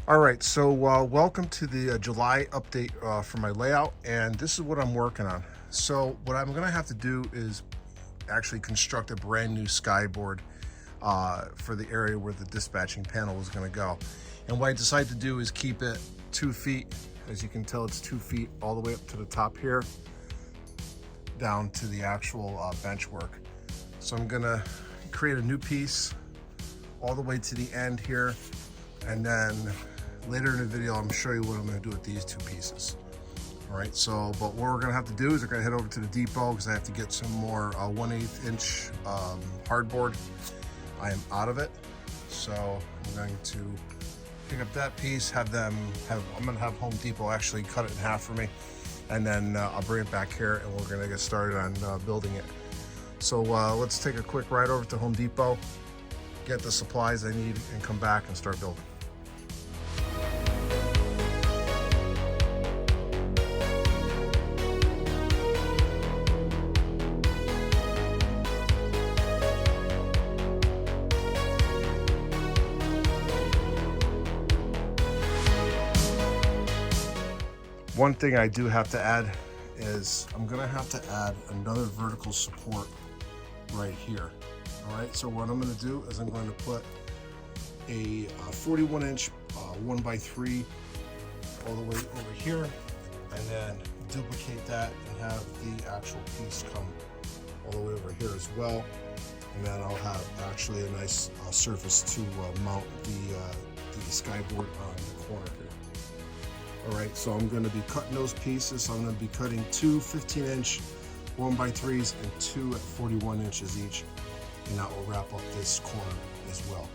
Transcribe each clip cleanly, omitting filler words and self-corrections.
All right, so welcome to the July update for my layout, and this is what I'm working on. So what I'm gonna have to do is actually construct a brand new skyboard for the area where the dispatching panel is gonna go. And what I decided to do is keep it 2 feet. As you can tell, it's 2 feet all the way up to the top here, down to the actual bench work. So I'm gonna create a new piece all the way to the end here, and then later in the video, I'm gonna show you what I'm gonna do with these 2 pieces. All right, so, but what we're gonna have to do is we're gonna head over to the depot because I have to get some more 1/8 inch hardboard. I am out of it. So I'm going to pick up that piece, I'm gonna have Home Depot actually cut it in half for me. And then I'll bring it back here and we're gonna get started on building it. So let's take a quick ride over to Home Depot, get the supplies I need, and come back and start building. One thing I do have to add is I'm gonna have to add another vertical support right here. All right, so what I'm gonna do is I'm going to put a 41 inch 1x3 all the way over here, and then duplicate that and have the actual piece come all the way over here as well. And then I'll have actually a nice surface to mount the skyboard on the corner here. All right, so I'm going to be cutting those pieces. So I'm going to be cutting 2 15-inch 1x3s and 2 at 41 inches each, and that will wrap up this corner as well.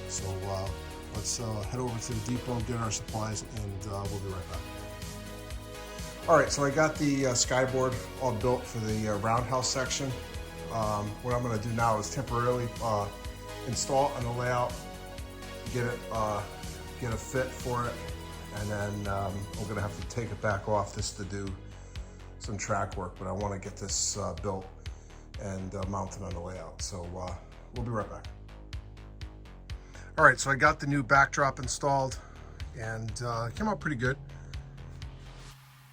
So let's head over to the depot, get our supplies, and we'll be right back. All right, so I got the skyboard all built for the roundhouse section. What I'm going to do now is temporarily install it on the layout, get a fit for it, and then we're gonna have to take it back off this to do some track work, but I wanna get this built and mounted on the layout. So we'll be right back. All right, so I got the new backdrop installed and it came out pretty good.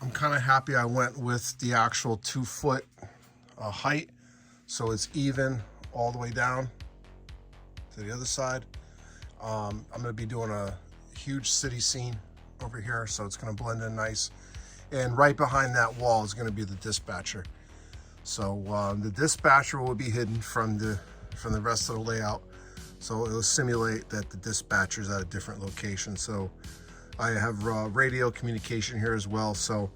I'm kinda happy I went with the actual 2 foot height, so it's even all the way down to the other side. I'm gonna be doing a huge city scene over here, so it's going to blend in nice. And right behind that wall is going to be the dispatcher. So the dispatcher will be hidden from the rest of the layout, so it'll simulate that the dispatcher is at a different location. So I have radio communication here as well, so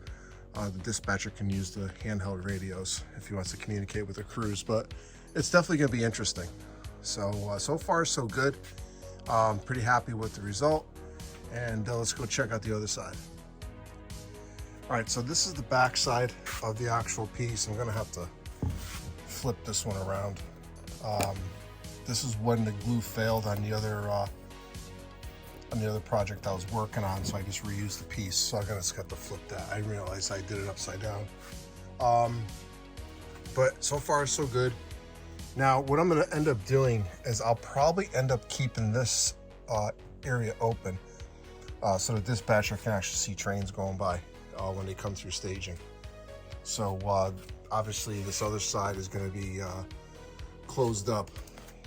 the dispatcher can use the handheld radios if he wants to communicate with the crews. But it's definitely going to be interesting. So so far so good. Pretty happy with the result. And let's go check out the other side. All right, so this is the back side of the actual piece. I'm gonna have to flip this one around. This is when the glue failed on the other project I was working on, so I just reused the piece. So I just got to flip that. I realized I did it upside down. But so far so good. Now what I'm gonna end up doing is I'll probably end up keeping this area open. So the dispatcher can actually see trains going by when they come through staging. So obviously this other side is going to be closed up,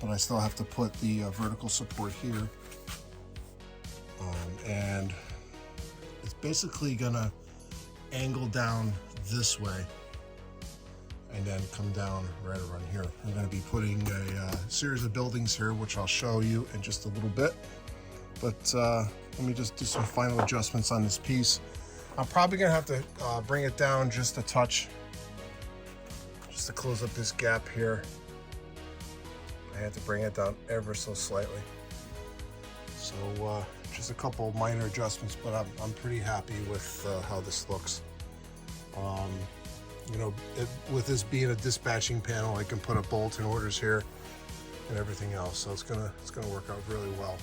but I still have to put the vertical support here. And it's basically going to angle down this way and then come down right around here. I'm going to be putting a series of buildings here, which I'll show you in just a little bit. But let me just do some final adjustments on this piece. I'm probably gonna have to bring it down just a touch, just to close up this gap here. I had to bring it down ever so slightly. So just a couple minor adjustments, but I'm pretty happy with how this looks. You know, with this being a dispatching panel, I can put up bulletin orders here and everything else. So it's gonna work out really well.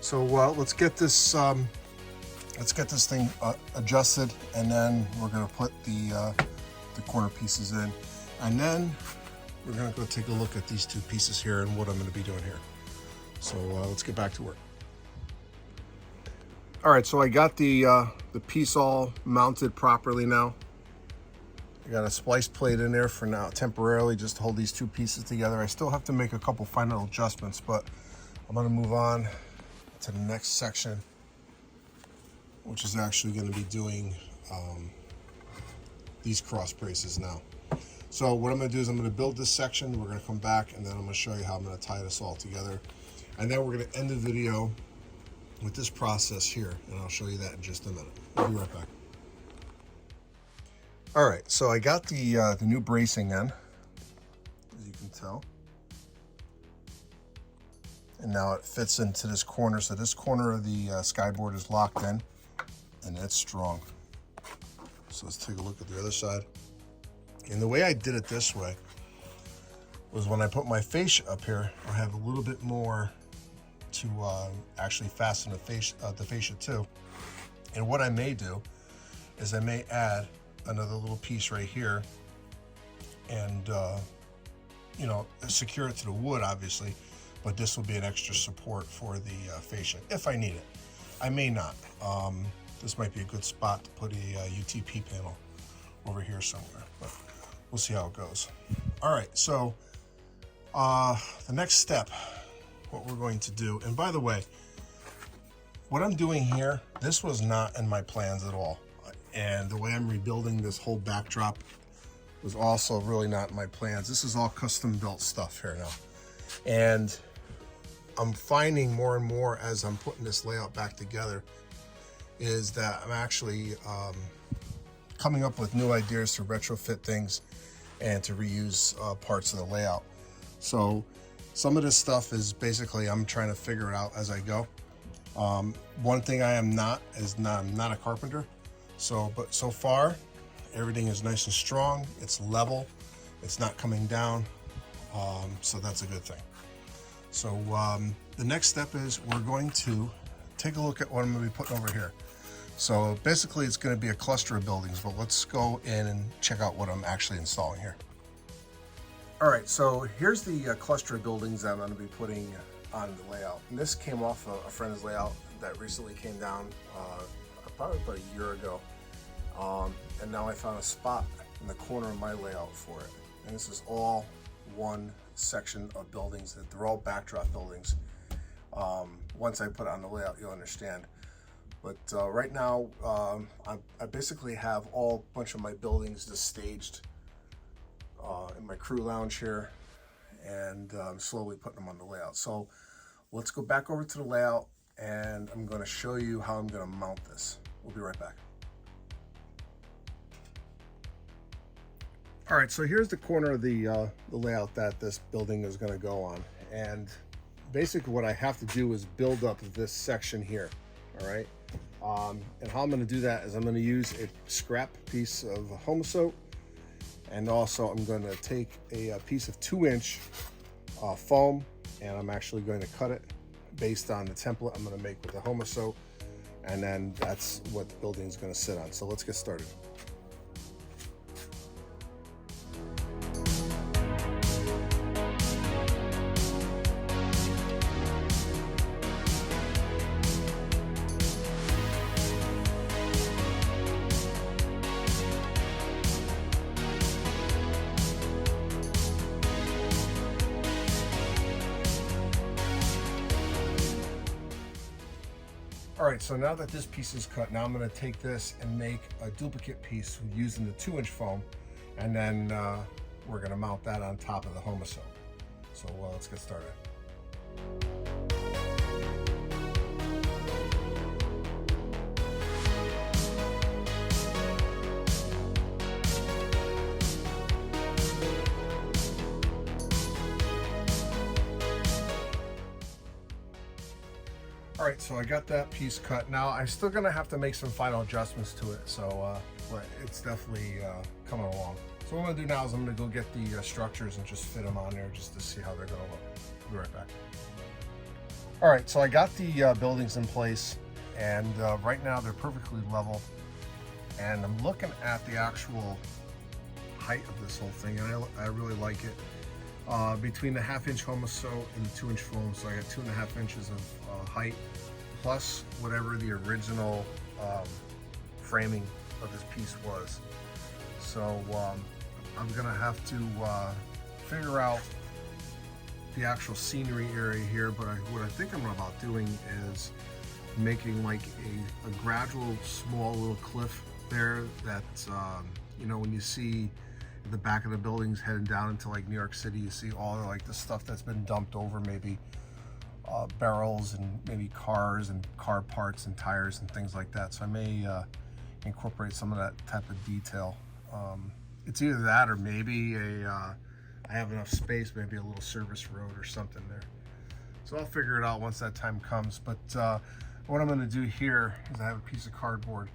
So let's get this thing adjusted, and then we're gonna put the corner pieces in, and then we're gonna go take a look at these 2 pieces here and what I'm gonna be doing here. So let's get back to work. All right, so I got the piece all mounted properly now. I got a splice plate in there for now, temporarily, just to hold these two pieces together. I still have to make a couple final adjustments, but I'm gonna move on to the next section, which is actually gonna be doing these cross braces now. So what I'm gonna do is I'm gonna build this section, we're gonna come back, and then I'm gonna show you how I'm gonna tie this all together. And then we're gonna end the video with this process here, and I'll show you that in just a minute. I'll be right back. All right, so I got the new bracing in, as you can tell. And now it fits into this corner. So this corner of the skyboard is locked in, and it's strong. So let's take a look at the other side. And the way I did it this way was when I put my fascia up here, I have a little bit more to actually fasten the fascia to. And what I may do is I may add another little piece right here and you know, secure it to the wood, obviously, but this will be an extra support for the fascia if I need it. I may not. This might be a good spot to put a UTP panel over here somewhere, but we'll see how it goes. All right, so the next step, what we're going to do, and by the way, what I'm doing here, this was not in my plans at all. And the way I'm rebuilding this whole backdrop was also really not in my plans. This is all custom built stuff here now. And I'm finding more and more as I'm putting this layout back together is that I'm actually coming up with new ideas to retrofit things and to reuse parts of the layout. So some of this stuff is basically I'm trying to figure it out as I go. One thing I am not is I'm not a carpenter. But so far, everything is nice and strong. It's level. It's not coming down. So that's a good thing. So the next step is we're going to take a look at what I'm going to be putting over here. So basically, it's going to be a cluster of buildings, but let's go in and check out what I'm actually installing here. All right, so here's the cluster of buildings that I'm going to be putting on the layout. And this came off a friend's layout that recently came down probably about a year ago. And now I found a spot in the corner of my layout for it. And this is all one section of buildings. They're all backdrop buildings. Once I put it on the layout, you'll understand. But right now, I basically have all bunch of my buildings just staged in my crew lounge here, and I'm slowly putting them on the layout. So let's go back over to the layout, and I'm going to show you how I'm going to mount this. We'll be right back. All right, so here's the corner of the layout that this building is going to go on, and basically what I have to do is build up this section here. All right, and how I'm going to do that is I'm going to use a scrap piece of Homosoap, and also I'm going to take a piece of 2-inch foam, and I'm actually going to cut it based on the template I'm going to make with the Homosoap, and then that's what the building is going to sit on. So let's get started. All right, so now that this piece is cut, now I'm going to take this and make a duplicate piece using the 2-inch foam, and then we're going to mount that on top of the Homosoap. So let's get started. All right, so I got that piece cut. Now I'm still gonna have to make some final adjustments to it, so but it's definitely coming along. So what I'm gonna do now is I'm gonna go get the structures and just fit them on there just to see how they're gonna look. I'll be right back. All right, so I got the buildings in place, and right now they're perfectly level, and I'm looking at the actual height of this whole thing, and I really like it. Between the 1/2-inch Homosoap and the 2-inch foam, so I got 2.5 inches of height, plus whatever the original framing of this piece was. So I'm gonna have to figure out the actual scenery area here, but what I think I'm about doing is making like a gradual small little cliff there that you know, when you see the back of the buildings heading down into like New York City, you see all like the stuff that's been dumped over, maybe barrels and maybe cars and car parts and tires and things like that. So I may incorporate some of that type of detail. It's either that or maybe I have enough space, maybe a little service road or something there. So I'll figure it out once that time comes. But what I'm going to do here is I have a piece of cardboard.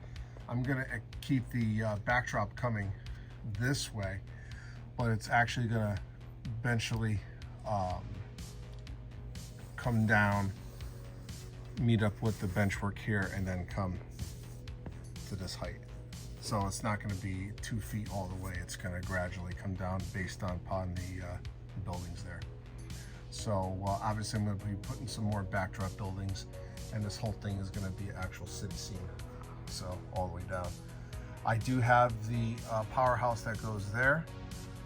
I'm going to keep the backdrop coming this way, but it's actually going to eventually come down, meet up with the benchwork here, and then come to this height. So it's not going to be 2 feet all the way. It's going to gradually come down based upon the buildings there. So obviously I'm going to be putting some more backdrop buildings, and this whole thing is going to be an actual city scene. So all the way down. I do have the powerhouse that goes there,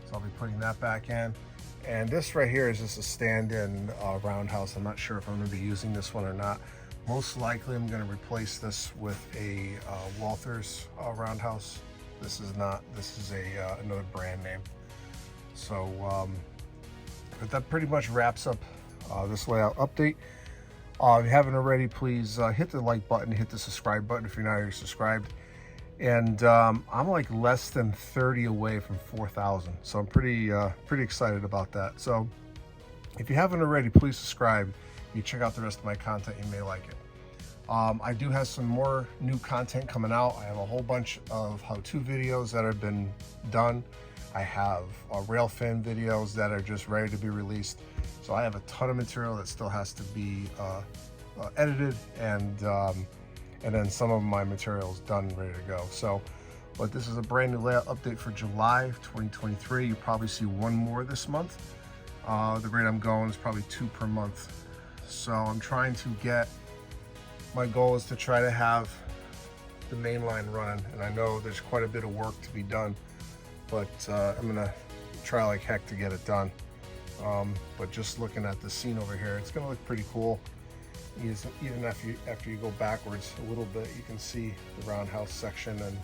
so I'll be putting that back in. And this right here is just a stand-in roundhouse. I'm not sure if I'm going to be using this one or not. Most likely I'm going to replace this with a Walther's roundhouse. This is not, this is a another brand name. So but that pretty much wraps up this layout update. If you haven't already, please hit the like button, hit the subscribe button if you're not already subscribed. And I'm like less than 30 away from 4,000, so I'm pretty excited about that. So if you haven't already, please subscribe. You check out the rest of my content, you may like it. I do have some more new content coming out. I have a whole bunch of how-to videos that have been done. I have rail fin videos that are just ready to be released. So I have a ton of material that still has to be edited, and then some of my materials done, ready to go. So, but this is a brand new layout update for July of 2023. You probably see one more this month. The rate I'm going is probably 2 per month. So I'm trying to get, my goal is to try to have the main line running, and I know there's quite a bit of work to be done, but I'm gonna try like heck to get it done. But just looking at the scene over here, it's gonna look pretty cool. Even after you go backwards a little bit, you can see the roundhouse section, and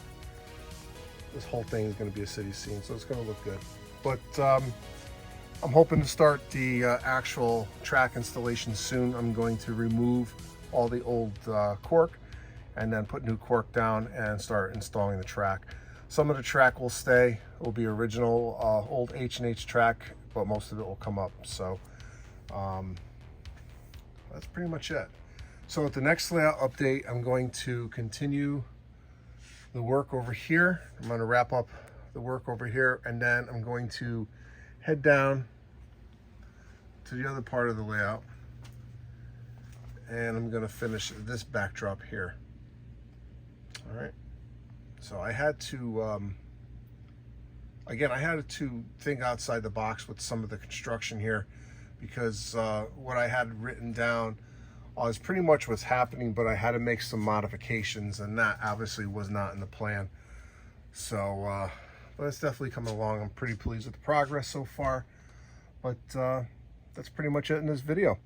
this whole thing is going to be a city scene, so it's going to look good. But I'm hoping to start the actual track installation soon. I'm going to remove all the old cork and then put new cork down and start installing the track. Some of the track will stay. It will be original old H&H track, but most of it will come up. So that's pretty much it. So with the next layout update, I'm going to continue the work over here. I'm going to wrap up the work over here, and then I'm going to head down to the other part of the layout, and I'm going to finish this backdrop here. All right. So I had to, again, I had to think outside the box with some of the construction here, because what I had written down is pretty much what's happening, but I had to make some modifications, and that obviously was not in the plan. So, but it's definitely coming along. I'm pretty pleased with the progress so far, but that's pretty much it in this video.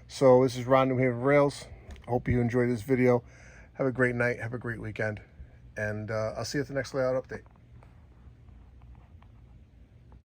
So this is Ron, New Haven Rails. I hope you enjoyed this video. Have a great night, have a great weekend, and I'll see you at the next layout update.